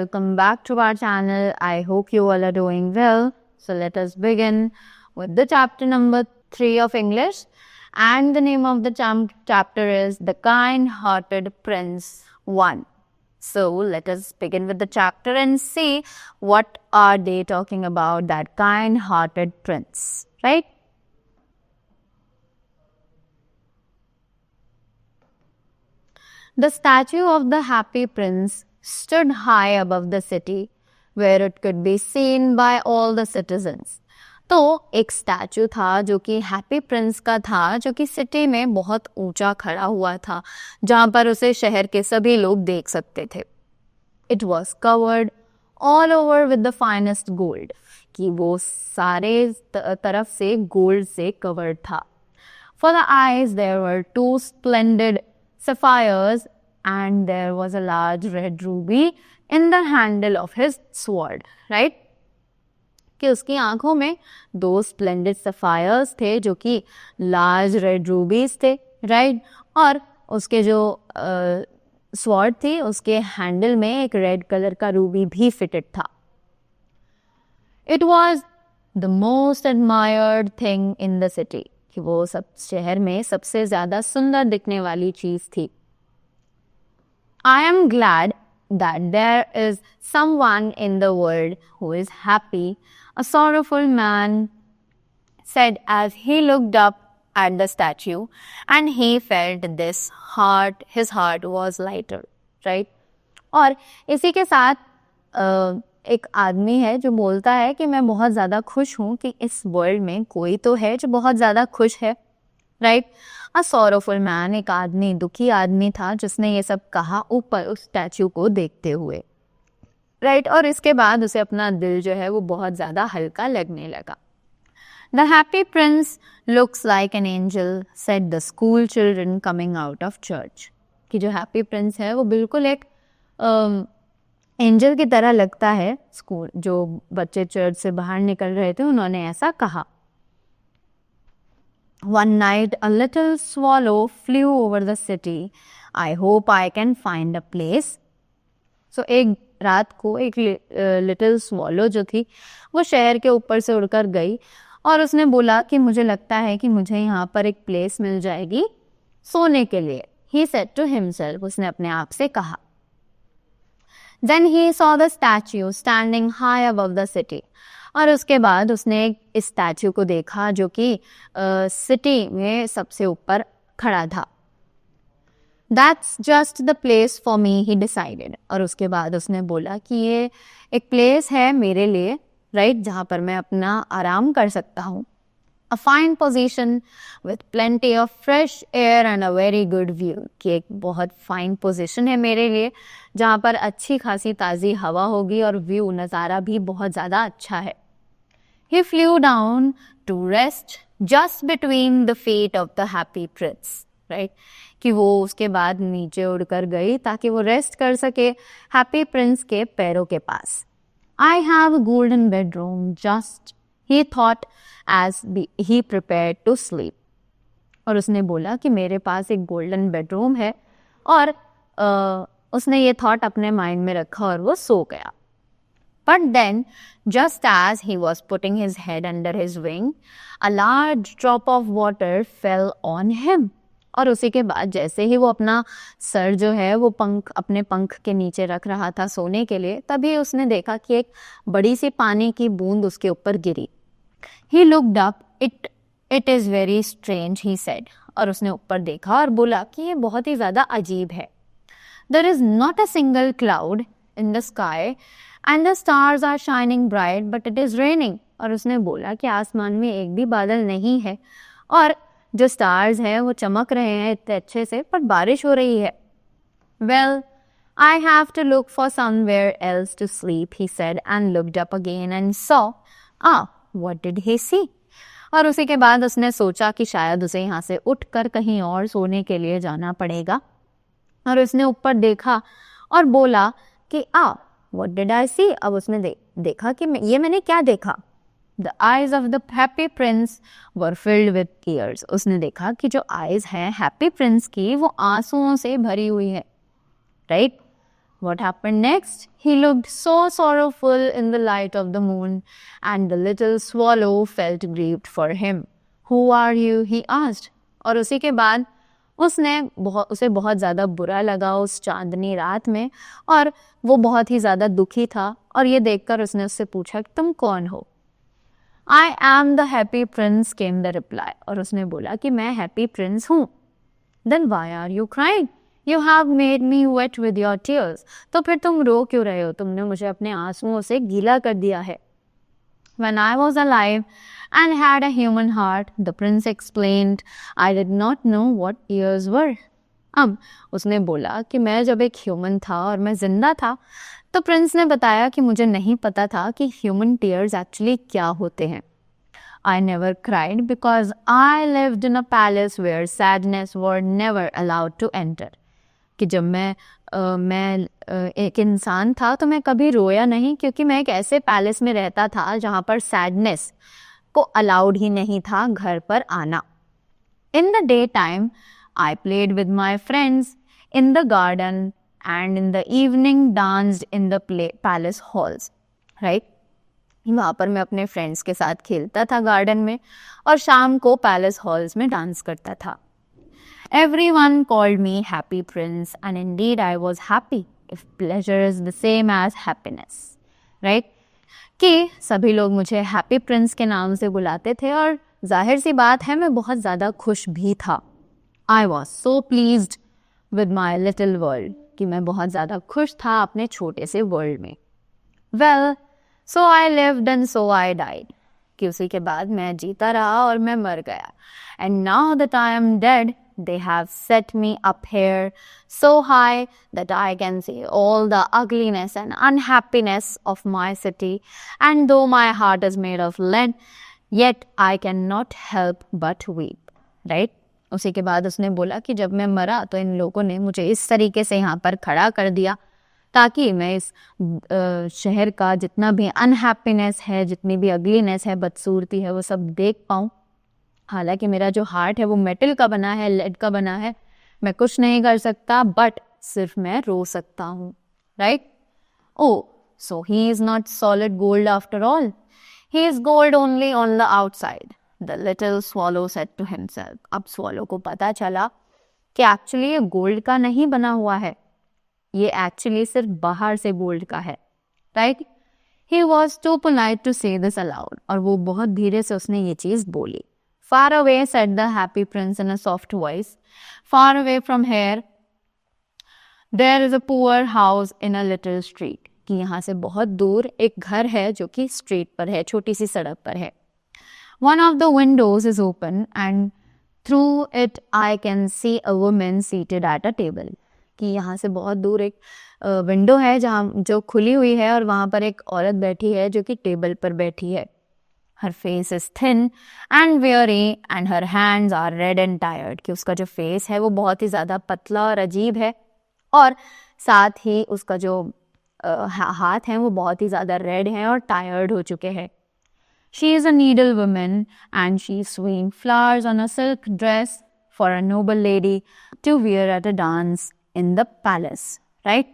welcome back to our channel. I hope you all are doing well. So let us begin with the chapter number 3 of English, and the name of the chapter is The Kind-Hearted Prince 1. So let us begin with the chapter and see what are they talking about, that kind-hearted prince, right? The statue of the happy prince stood high above the city, where it could be seen by all the citizens. तो एक statue था जो कि happy Prince का था, जो कि city में बहुत ऊंचा खड़ा हुआ था, जहां पर उसे शहर के सभी लोग देख सकते थे. It was covered all over with the finest gold, कि वो सारे तरफ से गोल्ड से कवर्ड था. For the eyes there were 2 splendid sapphires, and there was a large red ruby in the handle of his sword, right? कि उसकी आंखों में 2 स्प्लेंडेड सफायर्स थे जो कि लार्ज रेड रूबीज थे, राइट? और उसके जो स्वॉर्ड थी उसके हैंडल में एक रेड कलर का रूबी भी फिटेड था. It was the most admired thing in the city, कि वो सब शहर में सबसे ज्यादा सुंदर दिखने वाली चीज थी. I am glad that there is someone in the world who is happy, a sorrowful man said as he looked up at the statue, and he felt his heart was lighter, right? और इसी के साथ एक आदमी है जो बोलता है कि मैं बहुत ज़्यादा खुश हूँ कि इस वर्ल्ड में कोई तो है जो बहुत ज़्यादा खुश है, राइट? अ सॉरोफुल मैन, एक आदमी, दुखी आदमी था जिसने ये सब कहा ऊपर उस स्टैचू को देखते हुए, राइट? और इसके बाद उसे अपना दिल जो है वो बहुत ज़्यादा हल्का लगने लगा. The happy Prince looks like an angel, said the school children coming out of church. कि जो हैप्पी प्रिंस है वो बिल्कुल एक एंजल की तरह लगता है. स्कूल जो बच्चे चर्च से बाहर निकल रहे थे उन्होंने ऐसा कहा. One night a little swallow flew over the city. I hope I can find a place. So एक रात को एक लिटिल स्वॉलो जो थी वो शहर के ऊपर से उड़कर गई और उसने बोला कि मुझे लगता है कि मुझे यहाँ पर एक प्लेस मिल जाएगी सोने के लिए. He said to himself, उसने अपने आप से कहा. Then he saw the statue standing high above the city. और उसके बाद उसने इस स्टैचू को देखा जो कि सिटी में सबसे ऊपर खड़ा था. That's just the place for me, he decided. और उसके बाद उसने बोला कि ये एक प्लेस है मेरे लिए, राइट? जहाँ पर मैं अपना आराम कर सकता हूँ. A fine position with plenty of fresh air and a very good view. कि एक बहुत फाइन पोजीशन है मेरे लिए जहाँ पर अच्छी खासी ताज़ी हवा होगी और व्यू, नज़ारा भी बहुत ज़्यादा अच्छा है. He flew down to rest just between the feet of the happy prince, right? कि वो उसके बाद नीचे उड़कर गई ताकि वो रेस्ट कर सके हैप्पी प्रिंस के पैरों के पास. I have a golden bedroom just, he thought as he prepared to sleep. और उसने बोला कि मेरे पास एक गोल्डन बेडरूम है, और उसने ये थॉट अपने माइंड में रखा और वो सो गया. But then, just as he was putting his head under his wing, a large drop of water fell on him. और उसी के बाद जैसे ही वो अपना सर जो है वो अपने पंख के नीचे रख रहा था सोने के लिए, तभी उसने देखा कि एक बड़ी सी पानी की बूंद उसके ऊपर गिरी. He looked up. It is very strange, he said. और उसने ऊपर देखा और बोला कि ये बहुत ही ज़्यादा अजीब है. There is not a single cloud in the sky and the stars are shining bright, but it is raining. और उसने बोला कि आसमान में एक भी बादल नहीं है और जो स्टार्स हैं वो चमक रहे हैं इतने अच्छे से, पर बारिश हो रही है. Well, I have to look for somewhere else to sleep, he said, and looked up again and saw. What did he see? और उसी के बाद उसने सोचा कि शायद उसे यहाँ से उठकर कहीं और सोने के लिए जाना पड़ेगा. और उसने ऊपर देखा और बोला कि what did I see? अब उसने देखा कि ये मैंने क्या देखा. The eyes of the happy prince were filled with tears. उसने देखा कि जो eyes हैं happy prince की वो आंसुओं से भरी हुई है, right? What happened next? He looked so sorrowful in the light of the moon, and the little swallow felt grieved for him. Who are you? He asked. और उसी के बाद उसे बहुत ज़्यादा बुरा लगा उस चांदनी रात में, और वो बहुत ही ज़्यादा दुखी था, और ये देखकर उसने उससे पूछा कि तुम कौन हो? I am the happy prince, came the reply. और उसने बोला कि मैं हैप्पी प्रिंस हूँ. Then why are you crying? You have made me wet with your tears. तो फिर तुम रो क्यों रहे हो? तुमने मुझे अपने आंसुओं से गीला कर दिया है. When I was alive and had a human heart, the prince explained, I did not know what tears were. अब उसने बोला कि मैं जब एक ह्यूमन था और मैं जिंदा था, तो प्रिंस ने बताया कि मुझे नहीं पता था कि ह्यूमन टीयर्स एक्चुअली क्या होते हैं. I never cried because I lived in a palace where sadness were never allowed to enter. कि जब मैं एक इंसान था तो मैं कभी रोया नहीं, क्योंकि मैं एक ऐसे पैलेस में रहता था जहाँ पर सैडनेस को अलाउड ही नहीं था घर पर आना. In the daytime, I played with my friends in the garden and in the evening danced in the palace halls. Right? वहाँ पर मैं अपने फ्रेंड्स के साथ खेलता था गार्डन में, और शाम को पैलेस हॉल्स में डांस करता था. Everyone called me happy prince, and indeed I was happy if pleasure is the same as happiness. Right? कि सभी लोग मुझे हैप्पी प्रिंस के नाम से बुलाते थे, और जाहिर सी बात है मैं बहुत ज़्यादा खुश भी था. I was so pleased with my little world, कि मैं बहुत ज़्यादा खुश था अपने छोटे से वर्ल्ड में. Well, so I lived and so I died. कि उसी के बाद मैं जीता रहा और मैं मर गया. And now that I am dead, they have set me up here so high that I can see all the ugliness and unhappiness of my city. And though my heart is made of lead, yet I cannot help but weep. Right? उसी के बाद उसने बोला कि जब मैं मरा तो इन लोगों ने मुझे इस तरीके से यहाँ पर खड़ा कर दिया ताकि मैं इस शहर का जितना भी अनहैप्पीनेस है, जितनी भी अगलीनेस है, बदसूरती है, वो सब देख पाऊँ. हालांकि मेरा जो हार्ट है वो मेटल का बना है, लेड का बना है, मैं कुछ नहीं कर सकता, बट सिर्फ मैं रो सकता हूँ. Right? Oh, so he is not solid gold after all. He is gold only on the outside. The little swallow said to himself. अब स्वॉलो को पता चला कि एक्चुअली ये गोल्ड का नहीं बना हुआ है, ये एक्चुअली सिर्फ बाहर से गोल्ड का है. Right? He was too polite to say this aloud. और वो बहुत धीरे से उसने ये चीज़ बोली. Far away, said the happy prince in a soft voice. Far away from here, there is a poor house in a little street. कि यहाँ से बहुत दूर एक घर है जो कि स्ट्रीट पर है, छोटी सी सड़क पर है. One of the windows is open and through it I can see a woman seated at a table. कि यहाँ से बहुत दूर एक विंडो है जहाँ जो खुली हुई है, और वहाँ पर एक औरत बैठी है जो कि टेबल पर बैठी है. Her face is thin and weary and her hands are red and tired. कि उसका जो फेस है वो बहुत ही ज़्यादा पतला और अजीब है, और साथ ही उसका जो हाथ हैं वो बहुत ही ज़्यादा रेड हैं और टायर्ड हो चुके हैं. She is a needle woman and she is sewing flowers on a silk dress for a noble lady to wear at a dance in the palace. Right?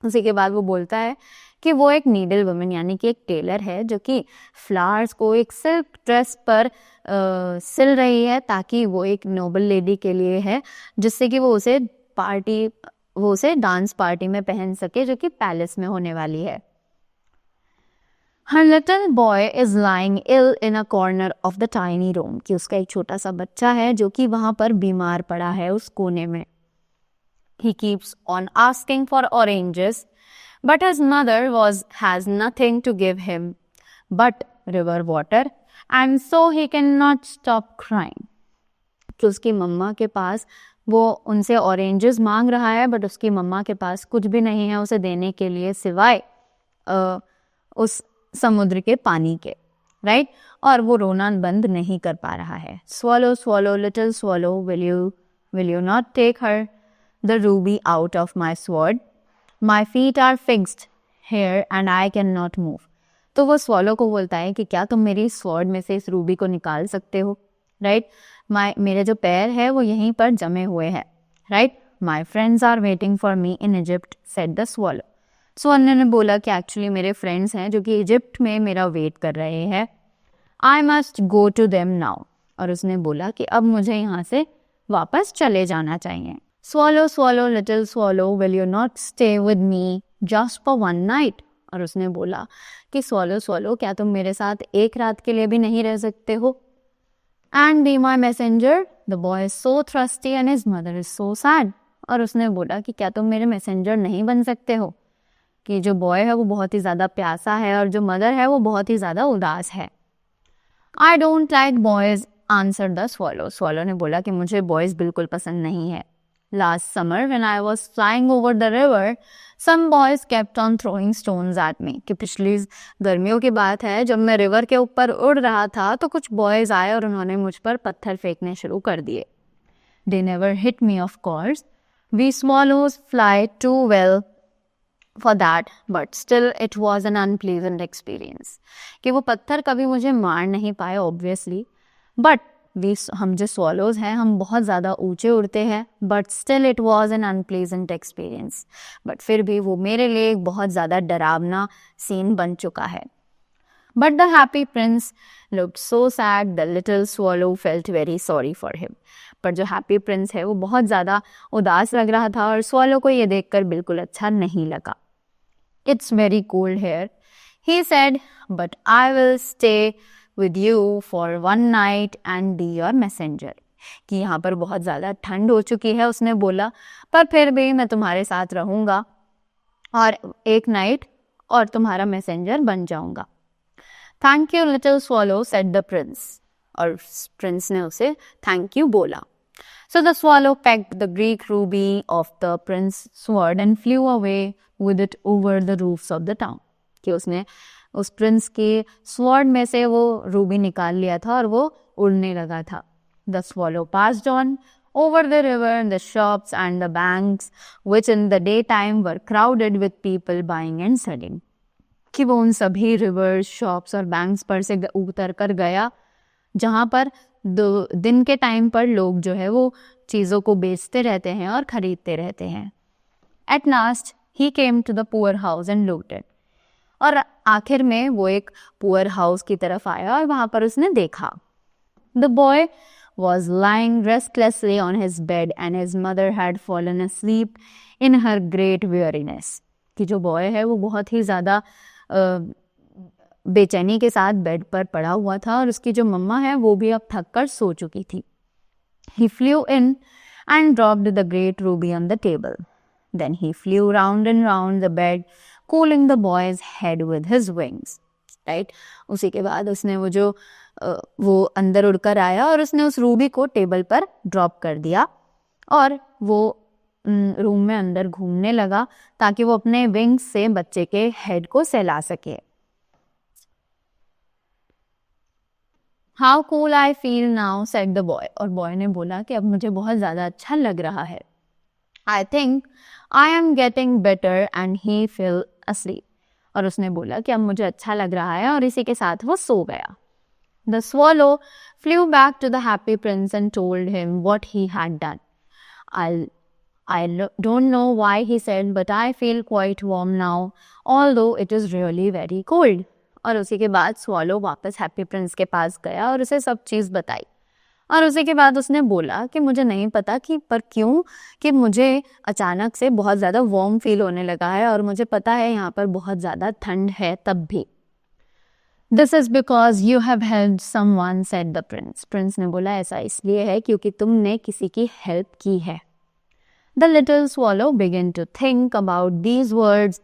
उसी के बाद वो बोलता है कि वो एक नीडल वुमन यानी कि एक टेलर है जो कि फ्लावर्स को एक सिल्क ड्रेस पर सिल रही है ताकि वो एक नोबल लेडी के लिए है, जिससे कि वो उसे डांस पार्टी में पहन सके जो कि पैलेस में होने वाली है. Her little boy is lying ill in a corner of the tiny room. कि उसका एक छोटा सा बच्चा है जो कि वहाँ पर बीमार पड़ा है उस कोने में. He keeps on asking for oranges, but his mother has nothing to give him but river water, and so he cannot stop crying. कि उसकी मम्मा के पास वो उनसे ऑरेंजेस मांग रहा है, बट उसकी मम्मा के पास कुछ भी नहीं है उसे देने के लिए सिवाय उस समुद्र के पानी के. राइट? और वो रोना बंद नहीं कर पा रहा है. Swallow, swallow, little swallow, will you not take her the ruby out of my sword? My feet are fixed here and I cannot move. तो वो स्वॉलो को बोलता है कि क्या तुम मेरी स्वॉर्ड में से इस रूबी को निकाल सकते हो. राइट? मेरे जो पैर है वो यहीं पर जमे हुए हैं. Right? My friends are waiting for me in Egypt, said the swallow. Swallow ने बोला कि एक्चुअली मेरे फ्रेंड्स हैं जो कि इजिप्ट में मेरा वेट कर रहे हैं. I must go to them now. और उसने बोला कि अब मुझे यहाँ से वापस चले जाना चाहिए. Swallow, swallow, little swallow, will you not stay with me just for one night? और उसने बोला कि swallow, swallow, क्या तुम मेरे साथ एक रात के लिए भी नहीं रह सकते हो? And be my messenger. The boy is so thirsty and his mother is so sad. और उसने बोला कि क्या तुम मेरे मैसेंजर नहीं बन सकते हो? कि जो बॉय है वो बहुत ही ज़्यादा प्यासा है और जो मदर है वो बहुत ही ज़्यादा उदास है. I don't like boys, answered the swallow. Swallow ने बोला कि मुझे बॉयज़ बिल्कुल पसंद नहीं है. Last summer when I was flying over the river, some boys kept on throwing stones at me. कि पिछली गर्मियों की बात है, जब मैं रिवर के ऊपर उड़ रहा था तो कुछ बॉयज़ आए और उन्होंने मुझ पर पत्थर फेंकने शुरू कर दिए. They never hit me, of course. We swallows fly too well for that, but still it was an unpleasant experience. कि वो पत्थर कभी मुझे मार नहीं पाए obviously, but हम जो swallows हैं हम बहुत ज़्यादा ऊंचे उड़ते हैं, but still it was an unpleasant experience. but फिर भी वो मेरे लिए एक बहुत ज़्यादा डरावना सीन बन चुका है. But the happy prince looked so sad, the little swallow felt very sorry for him. पर जो हैप्पी प्रिंस है वो बहुत ज़्यादा उदास लग रहा था और स्वॉलो को ये देखकर बिल्कुल अच्छा नहीं लगा. It's very cold here, he said, but I will stay with you for one night and be your messenger. कि यहाँ पर बहुत ज़्यादा ठंड हो चुकी है, उसने बोला, पर फिर भी मैं तुम्हारे साथ रहूँगा और एक नाइट और तुम्हारा मैसेंजर बन जाऊँगा. Thank you, little swallow, said the prince. और प्रिंस ने उसे थैंक यू बोला. So the swallow pecked the Greek ruby of the prince's sword and flew away with it over the roofs of the town. कि उसने उस Prince के sword में से वो रूबी निकाल लिया था और वो उड़ने लगा था. The swallow passed on over the river and the shops and the banks, which in the daytime were crowded with people buying and selling. कि वो उन सभी रिवर्स, शॉप्स और बैंक्स पर से उतर कर गया जहाँ पर दिन के टाइम पर लोग जो है वो चीज़ों को बेचते रहते हैं और ख़रीदते रहते हैं. At last he came to the poor house and looked it. और आखिर में वो एक पुअर हाउस की तरफ आया और वहाँ पर उसने देखा. The boy was lying restlessly on his bed and his mother had fallen asleep in her great weariness. कि जो बॉय है वो बहुत ही ज़्यादा बेचैनी के साथ बेड पर पड़ा हुआ था और उसकी जो मम्मा है वो भी अब थक कर सो चुकी थी. He flew in and dropped the great ruby on the table. Then he flew round and round the bed, cooling the boy's head with his wings. Right? उसी के बाद उसने वो अंदर उड़कर आया और उसने उस रूबी को टेबल पर ड्रॉप कर दिया और वो रूम में अंदर घूमने लगा ताकि वो अपने विंग्स से बच्चे के हेड को सहला सके. How cool I feel now, said the boy. और बॉय ने बोला कि अब मुझे बहुत ज़्यादा अच्छा लग रहा है. I think I am getting better and he fell asleep. और उसने बोला कि अब मुझे अच्छा लग रहा है और इसी के साथ वो सो गया. The swallow flew back to the happy prince and told him what he had done. I don't know why, he said, but I feel quite warm now, although it is really very cold. और उसी के बाद swallow वापस happy Prince के पास गया और उसे सब चीज़ बताई. और उसी के बाद उसने बोला कि मुझे नहीं पता कि पर क्यों कि मुझे अचानक से बहुत ज़्यादा वार्म फील होने लगा है और मुझे पता है यहाँ पर बहुत ज़्यादा ठंड है तब भी. This is because you have helped someone, said the prince. Prince ने बोला ऐसा इसलिए है क्योंकि तुमने किसी की हेल्प की है. The little swallow began to think about these words,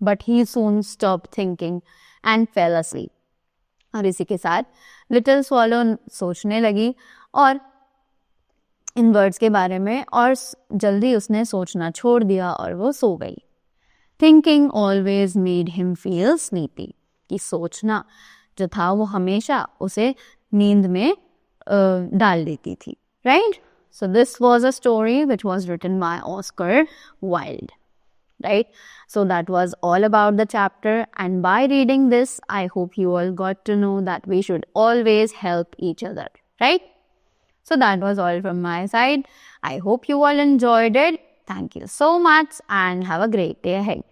but he soon stopped thinking and fell asleep. और इसी के साथ लिटिल स्वॉलो सोचने लगी और इन वर्ड्स के बारे में और जल्दी उसने सोचना छोड़ दिया और वो सो गई. Thinking always made him feel sleepy. कि सोचना जो था वो हमेशा उसे नींद में डाल देती थी. Right? So this was a story which was written by Oscar Wilde. Right? So that was all about the chapter, and by reading this, I hope you all got to know that we should always help each other. Right? So that was all from my side. I hope you all enjoyed it. Thank you so much and have a great day ahead.